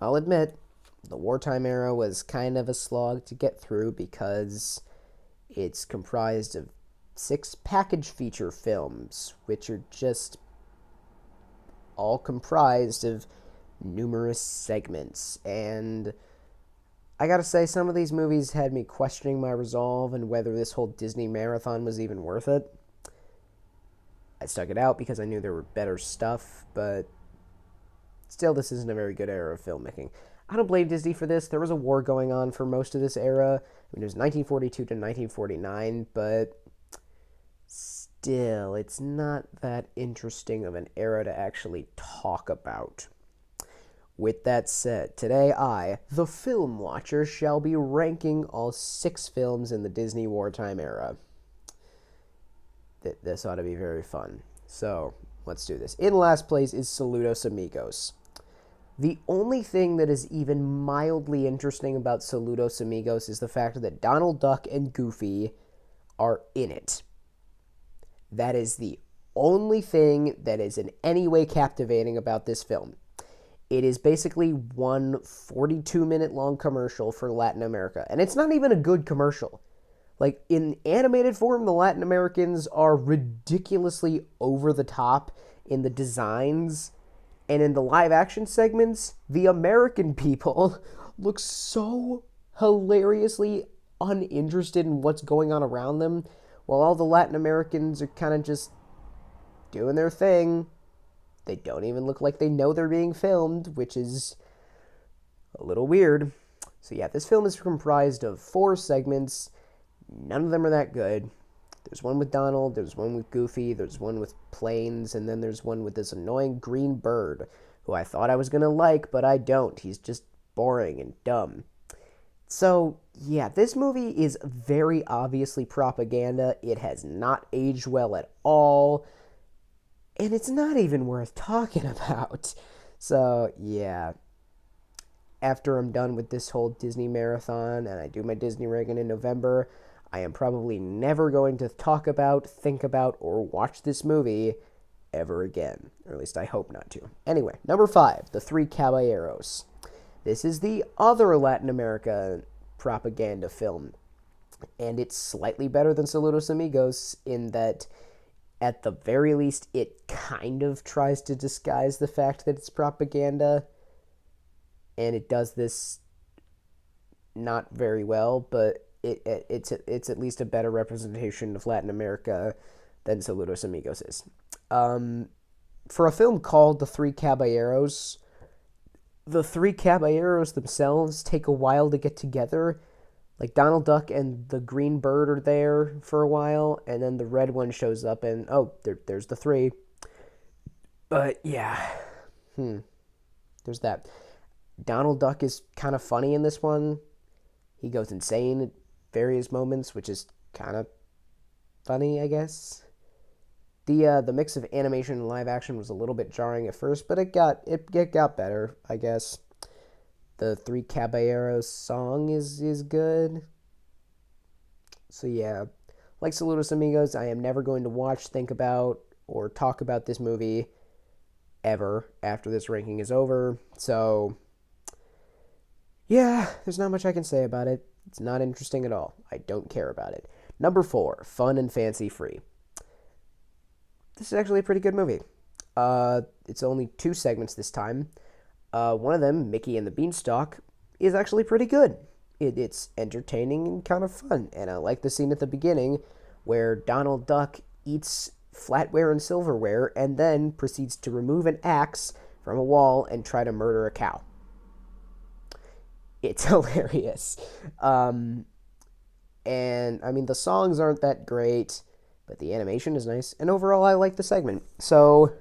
I'll admit, the Wartime Era was kind of a slog to get through because it's comprised of 6 package feature films, which are just all comprised of numerous segments. And I gotta say, some of these movies had me questioning my resolve and whether this whole Disney marathon was even worth it. I stuck it out because I knew there were better stuff, but still, this isn't a very good era of filmmaking. I don't blame Disney for this. There was a war going on for most of this era. I mean, it was 1942 to 1949, but still, it's not that interesting of an era to actually talk about. With that said, today I, the film watcher, shall be ranking all 6 films in the Disney wartime era. This ought to be very fun. So, let's do this. In last place is Saludos Amigos. The only thing that is even mildly interesting about Saludos Amigos is the fact that Donald Duck and Goofy are in it. That is the only thing that is in any way captivating about this film. It is basically one 42-minute long commercial for Latin America. And it's not even a good commercial. Like, in animated form, the Latin Americans are ridiculously over the top in the designs. And in the live action segments, the American people look so hilariously uninterested in what's going on around them, while all the Latin Americans are kind of just doing their thing. They don't even look like they know they're being filmed, which is a little weird. So yeah, this film is comprised of 4 segments. None of them are that good. There's one with Donald, there's one with Goofy, there's one with planes, and then there's one with this annoying green bird, who I thought I was going to like, but I don't. He's just boring and dumb. So, yeah, this movie is very obviously propaganda. It has not aged well at all, and it's not even worth talking about. So, yeah. After I'm done with this whole Disney marathon, and I do my Disney ranking in November, I am probably never going to talk about, think about, or watch this movie ever again. Or at least I hope not to. Anyway, number 5, The Three Caballeros. This is the other Latin America propaganda film. And it's slightly better than Saludos Amigos in that, at the very least, it kind of tries to disguise the fact that it's propaganda. And it does this not very well, but it's at least a better representation of Latin America than Saludos Amigos is. For a film called The Three Caballeros, the Three Caballeros themselves take a while to get together. Like, Donald Duck and the green bird are there for a while, and then the red one shows up, and there's the 3. But yeah, there's that. Donald Duck is kind of funny in this one. He goes insane at various moments, which is kind of funny, I guess. The mix of animation and live action was a little bit jarring at first, but it got better, I guess. The Three Caballeros song is good. So yeah, like Saludos Amigos, I am never going to watch, think about, or talk about this movie ever after this ranking is over. So yeah, there's not much I can say about it. It's not interesting at all. I don't care about it. Number 4, Fun and Fancy Free. This is actually a pretty good movie. It's only 2 segments this time. One of them, Mickey and the Beanstalk, is actually pretty good. It's entertaining and kind of fun. And I like the scene at the beginning where Donald Duck eats flatware and silverware and then proceeds to remove an axe from a wall and try to murder a cow. It's hilarious. And, I mean, the songs aren't that great, but the animation is nice. And overall, I like the segment. So,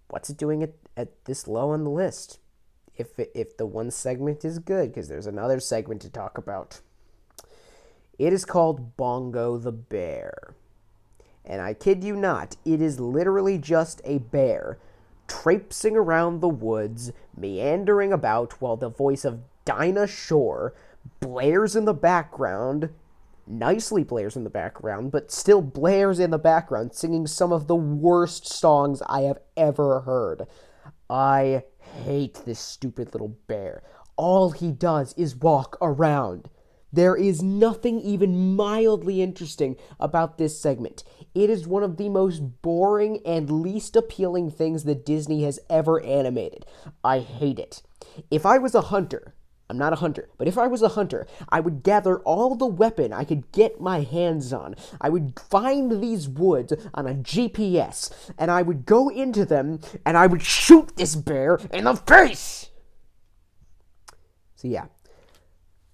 what's it doing at this low on the list? If the one segment is good, because there's another segment to talk about. It is called Bongo the Bear. And I kid you not, it is literally just a bear traipsing around the woods, meandering about while the voice of Dinah Shore blares in the background, nicely blares in the background, but still blares in the background, singing some of the worst songs I have ever heard. I hate this stupid little bear. All he does is walk around. There is nothing even mildly interesting about this segment. It is one of the most boring and least appealing things that Disney has ever animated. I hate it. If I was a hunter, I'm not a hunter, but if I was a hunter, I would gather all the weapon I could get my hands on. I would find these woods on a GPS, and I would go into them, and I would shoot this bear in the face! So yeah,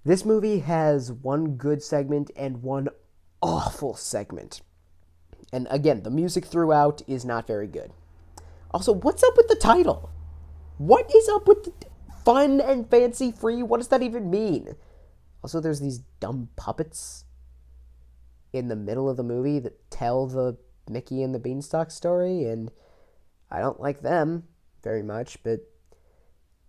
this movie has one good segment and one awful segment. And again, the music throughout is not very good. Also, what's up with the title? What is up with the fun and fancy free? What does that even mean? Also, there's these dumb puppets in the middle of the movie that tell the Mickey and the Beanstalk story, and I don't like them very much, but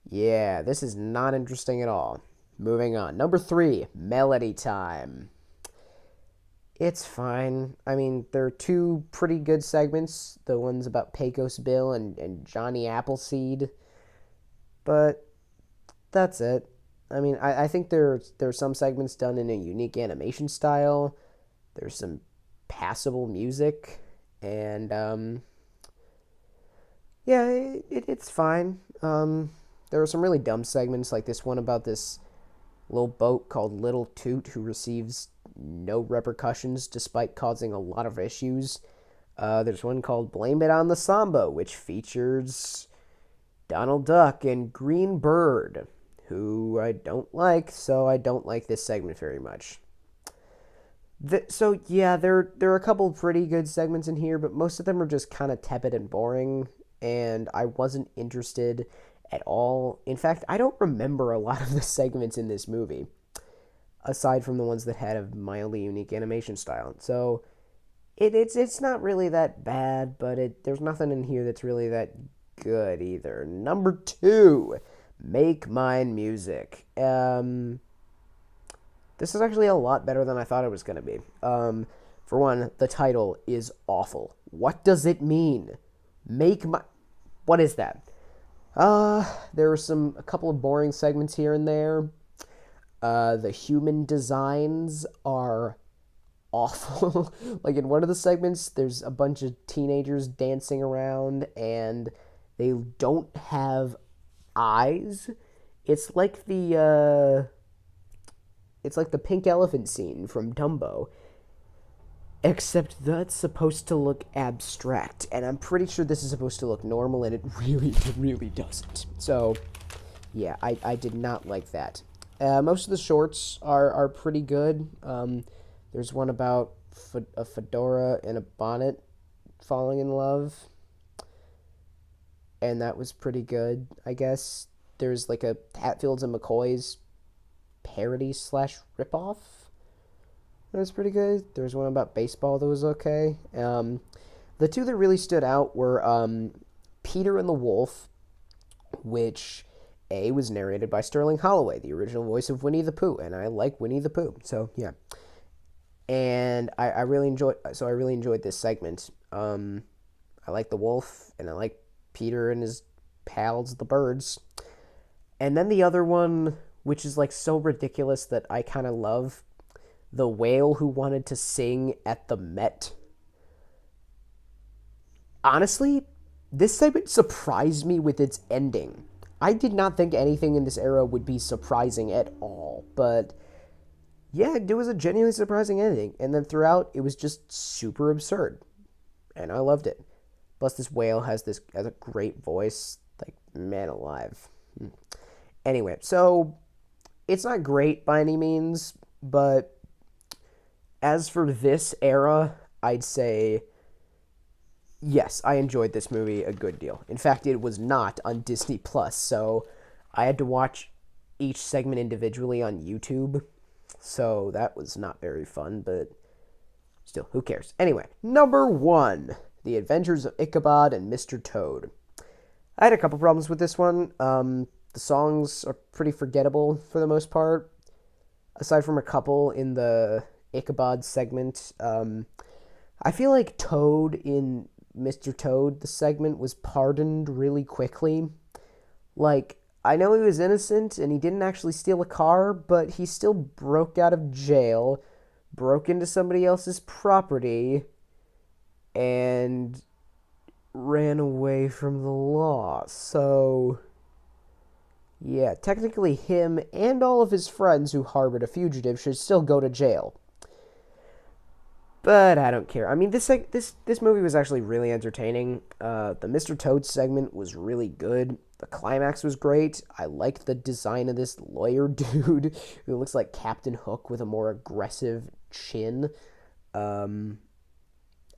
yeah, this is not interesting at all. Moving on. Number 3, Melody Time. It's fine. I mean, there are 2 pretty good segments. The ones about Pecos Bill and Johnny Appleseed. But that's it. I mean, I think there's some segments done in a unique animation style. There's some passable music. And, yeah, it's fine. There are some really dumb segments, like this one about this little boat called Little Toot who receives no repercussions despite causing a lot of issues. There's one called Blame It on the Samba, which features Donald Duck and Green Bird, who I don't like, so I don't like this segment very much. So yeah, there are a couple pretty good segments in here, but most of them are just kind of tepid and boring, and I wasn't interested at all. In fact, I don't remember a lot of the segments in this movie, aside from the ones that had a mildly unique animation style. So it's not really that bad, but there's nothing in here that's really that good either. Number 2, Make Mine Music. This is actually a lot better than I thought it was going to be. For one, the title is awful. What does it mean? What is that? There were a couple of boring segments here and there. The human designs are awful. Like in one of the segments, there's a bunch of teenagers dancing around and they don't have eyes. It's like the pink elephant scene from Dumbo. Except that's supposed to look abstract, and I'm pretty sure this is supposed to look normal, and it really doesn't. So, yeah, I did not like that. Most of the shorts are pretty good. There's one about a fedora and a bonnet falling in love, and that was pretty good, I guess. There's like a Hatfields and McCoy's parody / ripoff. That was pretty good. There was one about baseball that was okay. The 2 that really stood out were Peter and the Wolf, which was narrated by Sterling Holloway, the original voice of Winnie the Pooh, and I like Winnie the Pooh, so yeah. And I really enjoyed this segment. I like the wolf, and I like Peter and his pals, the birds. And then the other one, which is like so ridiculous that I kind of love, the whale who wanted to sing at the Met. Honestly, this segment surprised me with its ending. I did not think anything in this era would be surprising at all, but yeah, it was a genuinely surprising ending. And then throughout, it was just super absurd, and I loved it. Plus, this whale has a great voice, like, man alive. Anyway, so it's not great by any means, but as for this era, I'd say, yes, I enjoyed this movie a good deal. In fact, it was not on Disney+, so I had to watch each segment individually on YouTube, so that was not very fun, but still, who cares? Anyway, number 1, The Adventures of Ichabod and Mr. Toad. I had a couple problems with this one. The songs are pretty forgettable for the most part, aside from a couple in the Ichabod segment. I feel like Toad in Mr. Toad, the segment, was pardoned really quickly. Like, I know he was innocent and he didn't actually steal a car, but he still broke out of jail, broke into somebody else's property, and ran away from the law. So, yeah, technically him and all of his friends who harbored a fugitive should still go to jail. But I don't care. I mean, this movie was actually really entertaining. The Mr. Toad segment was really good. The climax was great. I liked the design of this lawyer dude who looks like Captain Hook with a more aggressive chin. Um,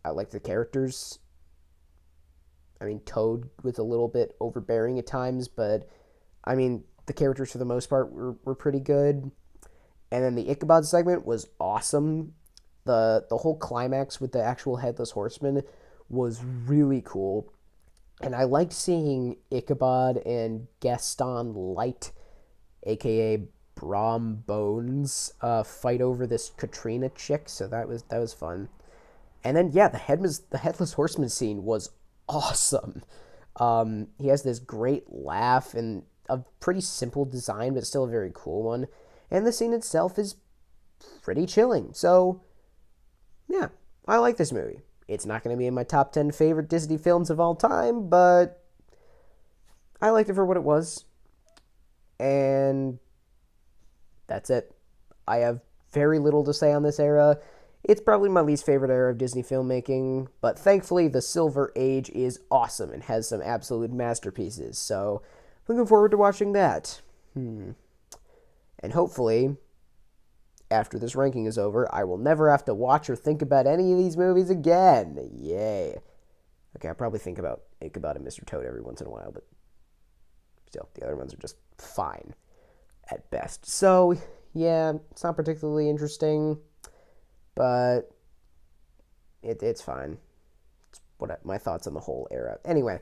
I liked the characters. I mean, Toad was a little bit overbearing at times, but I mean, the characters for the most part were pretty good. And then the Ichabod segment was awesome. The whole climax with the actual headless horseman was really cool. And I liked seeing Ichabod and Gaston Light, aka Brom Bones, fight over this Katrina chick. So that was fun. And then yeah, the headless horseman scene was awesome. He has this great laugh and a pretty simple design, but still a very cool one. And the scene itself is pretty chilling. So yeah, I like this movie. It's not going to be in my top 10 favorite Disney films of all time, but I liked it for what it was. And that's it. I have very little to say on this era. It's probably my least favorite era of Disney filmmaking, but thankfully the Silver Age is awesome and has some absolute masterpieces. So, looking forward to watching that. And hopefully, after this ranking is over, I will never have to watch or think about any of these movies again. Yay. Okay, I probably think about Ichabod and Mr. Toad every once in a while, but still, the other ones are just fine at best. So, yeah, it's not particularly interesting, but it's fine. It's my thoughts on the whole era. Anyway,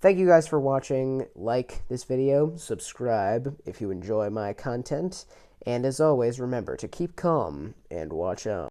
thank you guys for watching. Like this video, subscribe if you enjoy my content, and as always, remember to keep calm and watch out.